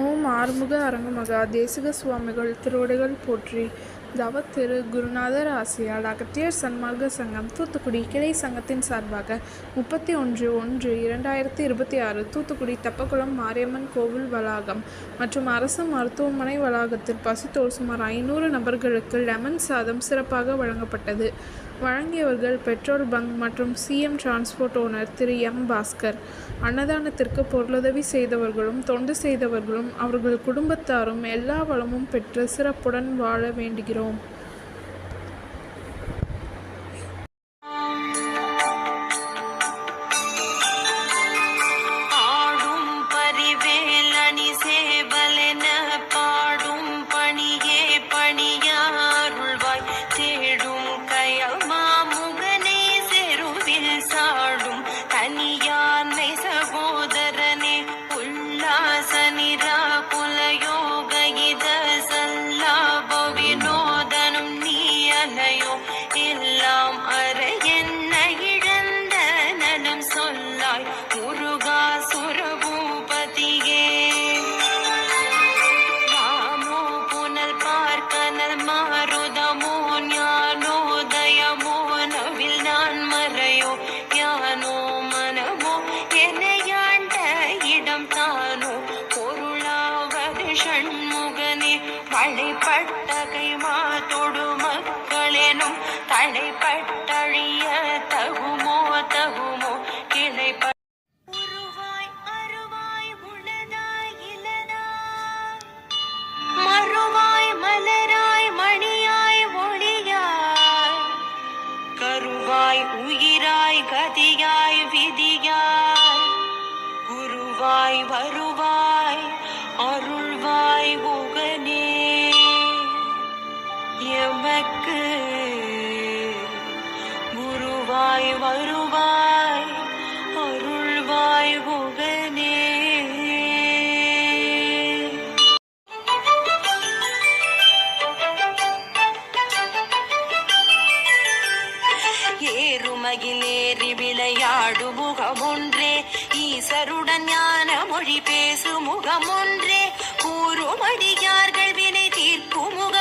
ஓம் ஆறுமுக அரங்கமகா தேசிக சுவாமிகள் திருவடிகள் போற்றி. தவத்திரு குருநாதர் ஆசியால் அகத்தியர் சன்மார்க்க சங்கம் தூத்துக்குடி கிளை சங்கத்தின் சார்பாக 31/1/2026 தூத்துக்குடி தெப்பக்குளம் மாரியம்மன் கோவில் வளாகம் மற்றும் அரசு மருத்துவமனை வளாகத்தில் பசித்தோர் சுமார் 500 நபர்களுக்கு லெமன் சாதம் சிறப்பாக வழங்கப்பட்டது. வழங்கியவர்கள் பெட்ரோல் பங்க் மற்றும் சிஎம் டிரான்ஸ்போர்ட் ஓனர் திரு எம் பாஸ்கர். அன்னதானத்திற்கு பொருளுதவி செய்தவர்களும் தொண்டு செய்தவர்களும் அவர்கள் குடும்பத்தாரும் எல்லா வளமும் பெற்று சிறப்புடன் வாழ வேண்டுகிறோம். தடைப்பட்ட கைமாத்தொடு மக்களெனும் தடைப்பட்டழிய தகுமோ தகுமோ கிளைப்ப மறுவாய் மலராய் மணியாய் ஒளியாய் கருவாய் உயிராய் கதியாய் விதியாய் குருவாய் வருவாய் அருள்வாய் உகனே எமக்கு குருவாய் வருவாய் அருள்வாய் உகனே. ஏறுமகிலேறி விளையாடு முகமொன்றே ஈசருடன் ஞான மொழி பேசு முகமொன்றே கூறுமடியார்கள் வினை தீர்க்கும் முக